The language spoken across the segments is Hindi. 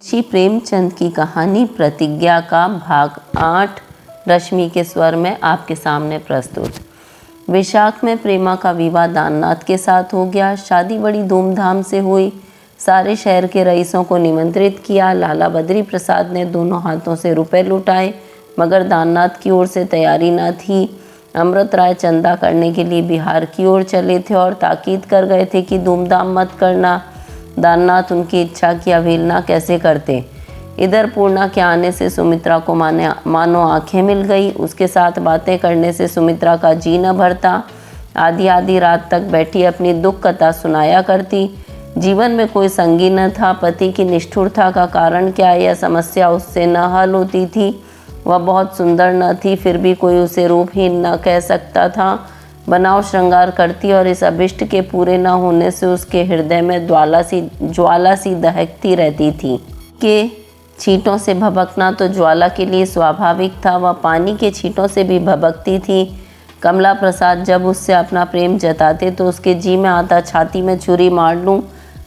श्री प्रेमचंद की कहानी प्रतिज्ञा का भाग 8 रश्मि के स्वर में आपके सामने प्रस्तुत। विशाख में प्रेमा का विवाह दाननाथ के साथ हो गया। शादी बड़ी धूमधाम से हुई। सारे शहर के रईसों को निमंत्रित किया। लाला बद्री प्रसाद ने दोनों हाथों से रुपए लुटाए, मगर दाननाथ की ओर से तैयारी न थी। अमृत राय चंदा करने के लिए बिहार की ओर चले थे और ताकीद कर गए थे कि धूमधाम मत करना। दाननाथ उनकी इच्छा की अवहेलना कैसे करते। इधर पूर्णा के आने से सुमित्रा को मानो आंखें मिल गई। उसके साथ बातें करने से सुमित्रा का जी न भरता। आधी आधी रात तक बैठी अपनी दुख कथा सुनाया करती। जीवन में कोई संगी न था। पति की निष्ठुरता का कारण क्या, यह समस्या उससे न हल होती थी। वह बहुत सुंदर न थी, फिर भी कोई उसे रूपहीन न कह सकता था। बनाव श्रृंगार करती और इस अभिष्ट के पूरे न होने से उसके हृदय में ज्वाला सी दहकती रहती थी। के छींटों से भभकना तो ज्वाला के लिए स्वाभाविक था। वह पानी के छींटों से भी भभकती थी। कमला प्रसाद जब उससे अपना प्रेम जताते तो उसके जी में आता छाती में छुरी मार लूं।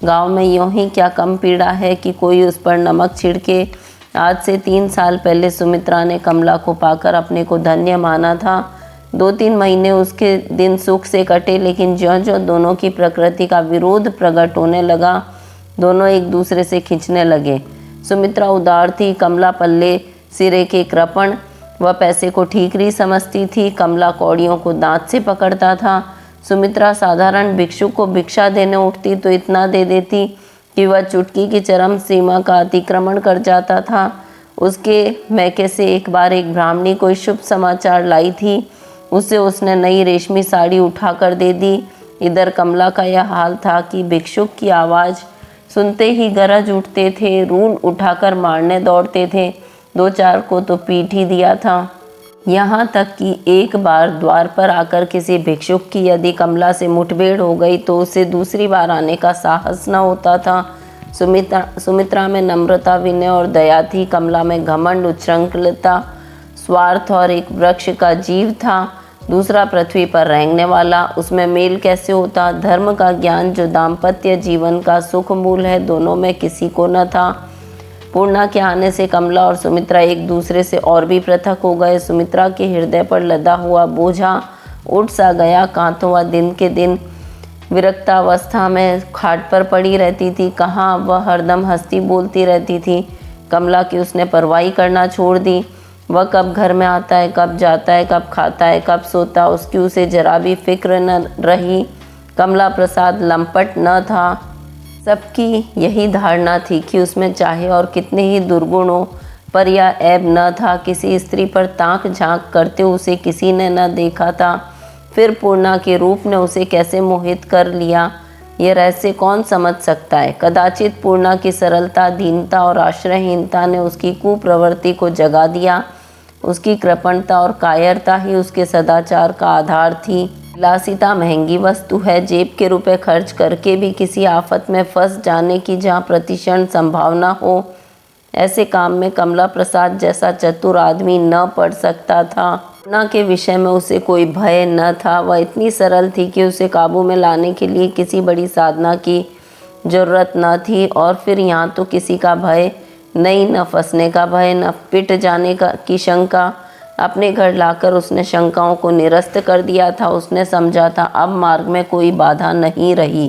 गांव में यूं ही क्या कम पीड़ा है कि कोई उस पर नमक छिड़के। आज से 3 साल पहले सुमित्रा ने कमला को पाकर अपने को धन्य माना था। 2-3 महीने उसके दिन सुख से कटे, लेकिन ज्यों-ज्यों दोनों की प्रकृति का विरोध प्रकट होने लगा, दोनों एक दूसरे से खींचने लगे। सुमित्रा उदार थी, कमला पल्ले सिरे के कृपण। वह पैसे को ठीकरी समझती थी, कमला कौड़ियों को दांत से पकड़ता था। सुमित्रा साधारण भिक्षु को भिक्षा देने उठती तो इतना दे देती कि वह चुटकी की चरम सीमा का अतिक्रमण कर जाता था। उसके मैके से एक बार एक ब्राह्मणी कोई शुभ समाचार लाई थी। उसे उसने नई रेशमी साड़ी उठाकर दे दी। इधर कमला का यह हाल था कि भिक्षुक की आवाज़ सुनते ही गरज उठते थे, रूल उठाकर मारने दौड़ते थे। 2-4 को तो पीट ही दिया था। यहाँ तक कि एक बार द्वार पर आकर किसी भिक्षुक की यदि कमला से मुठभेड़ हो गई तो उसे दूसरी बार आने का साहस न होता था। सुमित्रा में नम्रता, विनय और दया थी। कमला में घमंड, उच्छृंखलता, स्वार्थ और एक वृक्ष का जीव था, दूसरा पृथ्वी पर रेंगने वाला। उसमें मेल कैसे होता। धर्म का ज्ञान जो दाम्पत्य जीवन का सुख मूल है, दोनों में किसी को न था। पूर्णा के आने से कमला और सुमित्रा एक दूसरे से और भी पृथक हो गए। सुमित्रा के हृदय पर लदा हुआ बोझा उठ सा गया। कांतों वह दिन के दिन विरक्तावस्था में खाट पर पड़ी रहती थी। कहाँ वह हरदम हंसती बोलती रहती थी। कमला की उसने परवाही करना छोड़ दी। वह कब घर में आता है, कब जाता है, कब खाता है, कब सोता, उसकी उसे जरा भी फिक्र न रही। कमला प्रसाद लंपट न था। सबकी यही धारणा थी कि उसमें चाहे और कितने ही दुर्गुण हो, पर यह ऐब न था। किसी स्त्री पर ताक झांक करते उसे किसी ने न देखा था। फिर पूर्णा के रूप ने उसे कैसे मोहित कर लिया, ये रहस्य कौन समझ सकता है। कदाचित पूर्णा की सरलता, दीनता और आश्रयहीनता ने उसकी कुप्रवृत्ति को जगा दिया। उसकी कृपणता और कायरता ही उसके सदाचार का आधार थी। विलासिता महंगी वस्तु है। जेब के रुपए खर्च करके भी किसी आफत में फंस जाने की जहाँ प्रतिक्षण संभावना हो, ऐसे काम में कमला प्रसाद जैसा चतुर आदमी न पड़ सकता था। पूर्णा के विषय में उसे कोई भय न था। वह इतनी सरल थी कि उसे काबू में लाने के लिए किसी बड़ी साधना की जरूरत न थी। और फिर यहाँ तो किसी का भय नहीं, न फंसने का भय, न पिट जाने की शंका। अपने घर लाकर उसने शंकाओं को निरस्त कर दिया था। उसने समझा था अब मार्ग में कोई बाधा नहीं रही।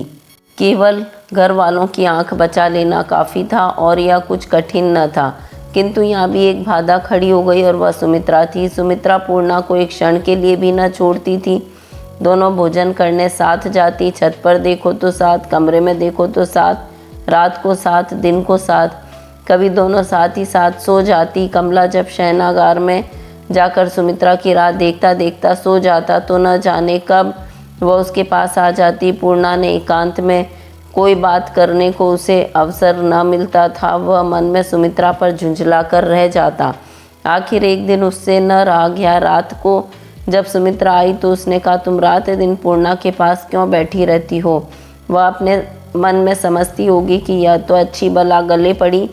केवल घर वालों की आंख बचा लेना काफ़ी था और यह कुछ कठिन न था। किंतु यहाँ भी एक बाधा खड़ी हो गई और वह सुमित्रा थी। सुमित्रा पूर्णा को एक क्षण के लिए भी न छोड़ती थी। दोनों भोजन करने साथ जाती। छत पर देखो तो साथ, कमरे में देखो तो साथ, रात को साथ, दिन को साथ। कभी दोनों साथ ही साथ सो जाती। कमला जब शयनागार में जाकर सुमित्रा की राह देखता देखता सो जाता तो न जाने कब वह उसके पास आ जाती। पूर्णा ने एकांत में कोई बात करने को उसे अवसर न मिलता था। वह मन में सुमित्रा पर झुंझला कर रह जाता। आखिर एक दिन उससे न रहा गया। रात को जब सुमित्रा आई तो उसने कहा, तुम रात दिन पूर्णा के पास क्यों बैठी रहती हो। वह अपने मन में समझती होगी कि यह तो अच्छी बला गले पड़ी,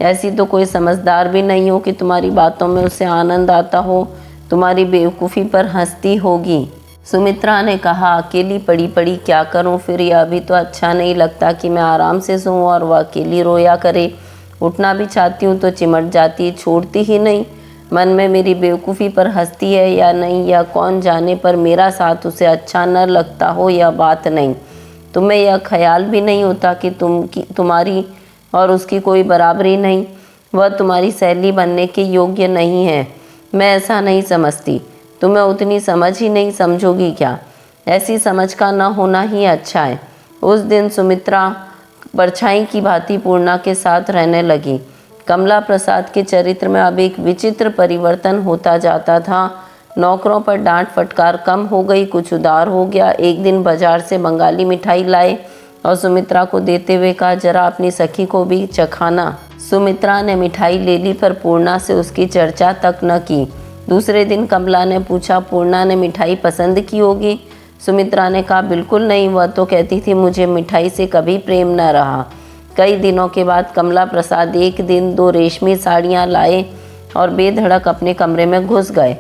ऐसी तो कोई समझदार भी नहीं हो कि तुम्हारी बातों में उसे आनंद आता हो, तुम्हारी बेवकूफ़ी पर हंसती होगी। सुमित्रा ने कहा, अकेली पड़ी पड़ी क्या करूं, फिर यह भी तो अच्छा नहीं लगता कि मैं आराम से सोऊं और वह अकेली रोया करे। उठना भी चाहती हूँ तो चिमट जाती, छोड़ती ही नहीं। मन में मेरी बेवकूफ़ी पर हंसती है या नहीं, या कौन जाने, पर मेरा साथ उसे अच्छा न लगता हो यह बात नहीं। तुम्हें यह ख्याल भी नहीं होता कि तुम्हारी और उसकी कोई बराबरी नहीं, वह तुम्हारी सहेली बनने के योग्य नहीं है। मैं ऐसा नहीं समझती, तुम्हें उतनी समझ ही नहीं, समझोगी क्या? ऐसी समझ का न होना ही अच्छा है। उस दिन सुमित्रा परछाई की भांति पूर्णा के साथ रहने लगी। कमला प्रसाद के चरित्र में अब एक विचित्र परिवर्तन होता जाता था। नौकरों पर डांट फटकार कम हो गई, कुछ उदार हो गया। एक दिन बाजार से बंगाली मिठाई लाए और सुमित्रा को देते हुए कहा, जरा अपनी सखी को भी चखाना। सुमित्रा ने मिठाई ले ली, पर पूर्णा से उसकी चर्चा तक न की। दूसरे दिन कमला ने पूछा, पूर्णा ने मिठाई पसंद की होगी? सुमित्रा ने कहा, बिल्कुल नहीं, वह तो कहती थी मुझे मिठाई से कभी प्रेम न रहा। कई दिनों के बाद कमला प्रसाद एक दिन 2 रेशमी साड़ियाँ लाए और बेधड़क अपने कमरे में घुस गए।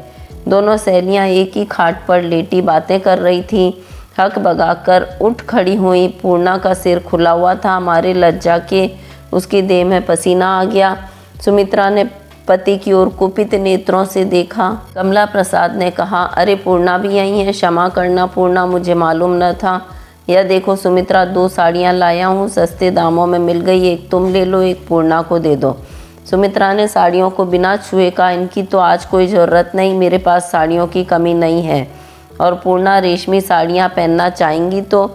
दोनों सहेलियाँ एक ही खाट पर लेटी बातें कर रही थीं। हक बगाकर उठ खड़ी हुई। पूर्णा का सिर खुला हुआ था, हमारे लज्जा के उसकी देह में पसीना आ गया। सुमित्रा ने पति की ओर कुपित नेत्रों से देखा। कमला प्रसाद ने कहा, अरे पूर्णा भी यही है, क्षमा करना पूर्णा, मुझे मालूम न था। यह देखो सुमित्रा, 2 साड़ियाँ लाया हूँ, सस्ते दामों में मिल गई, एक तुम ले लो, एक पूर्णा को दे दो। सुमित्रा ने साड़ियों को बिना छुए कहा, इनकी तो आज कोई ज़रूरत नहीं, मेरे पास साड़ियों की कमी नहीं है। और पूर्णा रेशमी साड़ियाँ पहनना चाहेंगी तो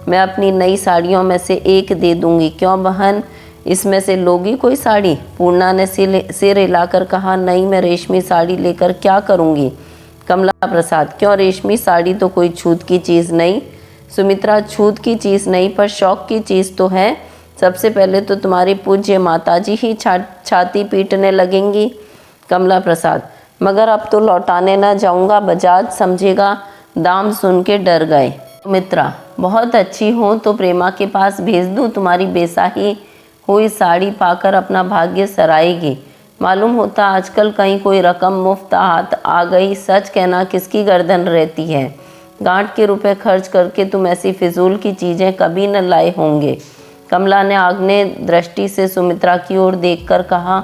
मैं अपनी नई साड़ियों में से एक दे दूँगी। क्यों बहन, इसमें से लोगी कोई साड़ी? पूर्णा ने सिर हिलाकर कहा, नहीं, मैं रेशमी साड़ी लेकर क्या करूँगी? कमला प्रसाद, क्यों, रेशमी साड़ी तो कोई छूत की चीज़ नहीं। सुमित्रा, छूत की चीज़ नहीं, पर शौक की चीज़ तो है। सबसे पहले तो तुम्हारी पूज्य माताजी ही छाती पीटने लगेंगी। कमला प्रसाद, मगर अब तो लौटाने न जाऊंगा, बजाज समझेगा। दाम सुन के डर गए। सुमित्रा, बहुत अच्छी हो तो प्रेमा के पास भेज दूँ, तुम्हारी बेसाही हुई साड़ी पाकर अपना भाग्य सराएगी। मालूम होता आजकल कहीं कोई रकम मुफ्त हाथ आ गई। सच कहना किसकी गर्दन रहती है? गांठ के रुपए खर्च करके तुम ऐसी फिजूल की चीज़ें कभी न लाए होंगे। कमला ने आग्नेय दृष्टि से सुमित्रा की ओर देखकर कहा,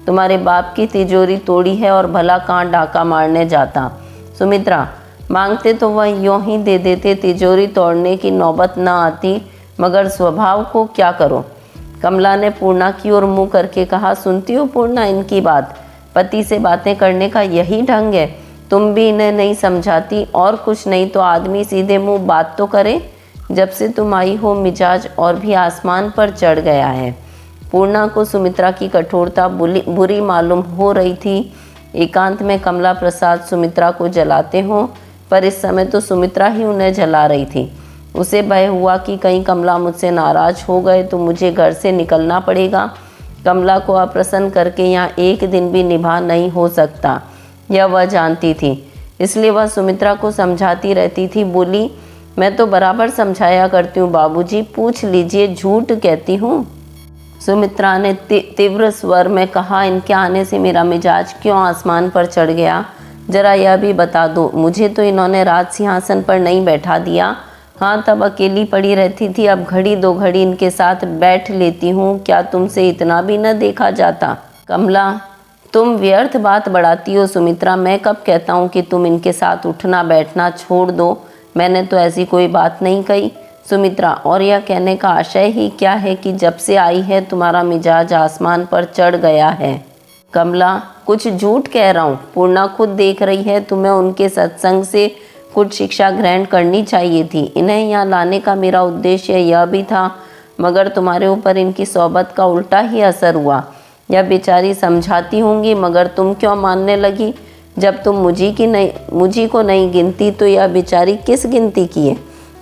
तुम्हारे बाप की तिजोरी तोड़ी है और भला कहाँ डाका मारने जाता। सुमित्रा, मांगते तो वह यूँ ही दे देते, तिजोरी तोड़ने की नौबत न आती, मगर स्वभाव को क्या करो। कमला ने पूर्णा की ओर मुँह करके कहा, सुनती हो पूर्णा इनकी बात? पति से बातें करने का यही ढंग है? तुम भी इन्हें नहीं समझाती? और कुछ नहीं तो आदमी सीधे मुंह बात तो करे। जब से तुम आई हो मिजाज और भी आसमान पर चढ़ गया है। पूर्णा को सुमित्रा की कठोरता बुरी मालूम हो रही थी। एकांत में कमला प्रसाद सुमित्रा को जलाते हों, पर इस समय तो सुमित्रा ही उन्हें जला रही थी। उसे भय हुआ कि कहीं कमला मुझसे नाराज हो गए तो मुझे घर से निकलना पड़ेगा। कमला को अप्रसन्न करके यहाँ एक दिन भी निभा नहीं हो सकता, यह वह जानती थी। इसलिए वह सुमित्रा को समझाती रहती थी। बोली, मैं तो बराबर समझाया करती हूँ बाबूजी, पूछ लीजिए, झूठ कहती हूँ। सुमित्रा ने तीव्र स्वर में कहा, इनके आने से मेरा मिजाज क्यों आसमान पर चढ़ गया, जरा यह भी बता दो। मुझे तो इन्होंने राज सिंहासन पर नहीं बैठा दिया। हाँ, तब अकेली पड़ी रहती थी, अब घड़ी 2 घड़ी इनके साथ बैठ लेती हूँ। क्या तुमसे इतना भी न देखा जाता? कमला, तुम व्यर्थ बात बढ़ाती हो। सुमित्रा, मैं कब कहता हूँ कि तुम इनके साथ उठना बैठना छोड़ दो? मैंने तो ऐसी कोई बात नहीं कही। सुमित्रा, और यह कहने का आशय ही क्या है कि जब से आई है तुम्हारा मिजाज आसमान पर चढ़ गया है? कमला, कुछ झूठ कह रहा हूँ। पूर्णा खुद देख रही है, तुम्हें उनके सत्संग से कुछ शिक्षा ग्रहण करनी चाहिए थी। इन्हें यहाँ लाने का मेरा उद्देश्य यह भी था, मगर तुम्हारे ऊपर इनकी सोबत का उल्टा ही असर हुआ। यह बेचारी समझाती होंगी, मगर तुम क्यों मानने लगी? जब तुम मुझी को नहीं गिनती तो यह बेचारी किस गिनती की है?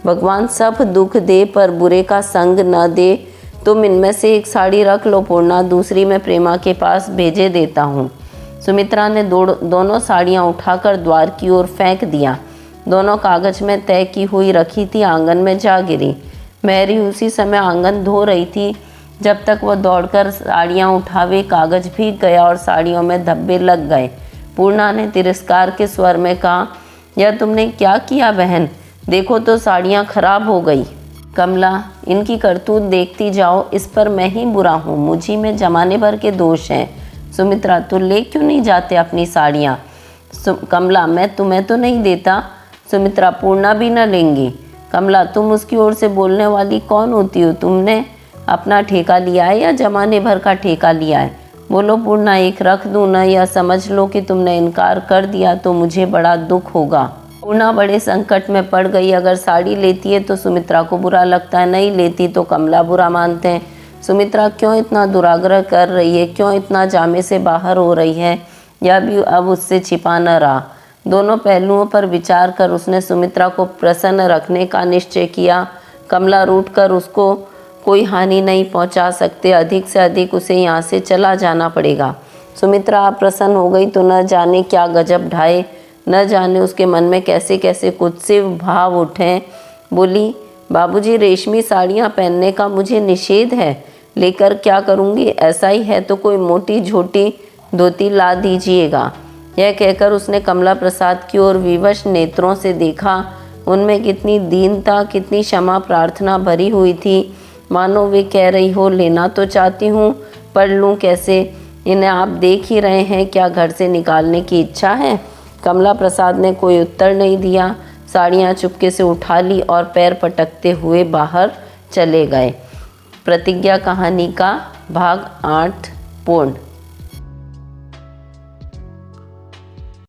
भगवान सब दुख दे पर बुरे का संग न दे। तुम इनमें से एक साड़ी रख लो पूर्णा, दूसरी मैं प्रेमा के पास भेजे देता हूँ। सुमित्रा ने दोनों साड़ियाँ उठाकर द्वार की ओर फेंक दिया। दोनों कागज में तय की हुई रखी थी, आंगन में जा गिरी। मैरी उसी समय आंगन धो रही थी। जब तक वह दौड़कर साड़ियाँ उठावे, कागज भीग गया और साड़ियों में धब्बे लग गए। पूर्णा ने तिरस्कार के स्वर में कहा, यह तुमने क्या किया बहन? देखो तो साड़ियाँ खराब हो गई। कमला, इनकी करतूत देखती जाओ, इस पर मैं ही बुरा हूँ, मुझी में जमाने भर के दोष हैं। सुमित्रा, तो ले क्यों नहीं जाते अपनी साड़ियाँ? कमला, मैं तुम्हें तो नहीं देता। सुमित्रा, पूर्णा भी न लेंगी। कमला, तुम उसकी ओर से बोलने वाली कौन होती हो? तुमने अपना ठेका लिया है या जमाने भर का ठेका लिया है? बोलो पूर्णा, एक रख दूँ न, या समझ लो कि तुमने इनकार कर दिया तो मुझे बड़ा दुख होगा। पूर्णा बड़े संकट में पड़ गई। अगर साड़ी लेती है तो सुमित्रा को बुरा लगता है, नहीं लेती तो कमला बुरा मानते हैं। सुमित्रा क्यों इतना दुराग्रह कर रही है, क्यों इतना जामे से बाहर हो रही है, यह भी अब उससे छिपा न रहा। दोनों पहलुओं पर विचार कर उसने सुमित्रा को प्रसन्न रखने का निश्चय किया। कमला रूठ कर उसको कोई हानि नहीं पहुंचा सकते, अधिक से अधिक उसे यहाँ से चला जाना पड़ेगा। सुमित्रा प्रसन्न हो गई तो न जाने क्या गजब ढाए, न जाने उसके मन में कैसे कैसे कुत्सित भाव उठे। बोली, बाबूजी, रेशमी साड़ियाँ पहनने का मुझे निषेध है, लेकर क्या करूँगी? ऐसा ही है तो कोई मोटी झोटी धोती ला दीजिएगा। यह कहकर उसने कमला प्रसाद की ओर विवश नेत्रों से देखा। उनमें कितनी दीनता, कितनी क्षमा प्रार्थना भरी हुई थी, मानो वे कह रही हो, लेना तो चाहती हूँ पर लूँ कैसे? इन्हें आप देख ही रहे हैं, क्या घर से निकालने की इच्छा है? कमला प्रसाद ने कोई उत्तर नहीं दिया। साड़ियाँ चुपके से उठा ली और पैर पटकते हुए बाहर चले गए। प्रतिज्ञा कहानी का भाग 8 पूर्ण।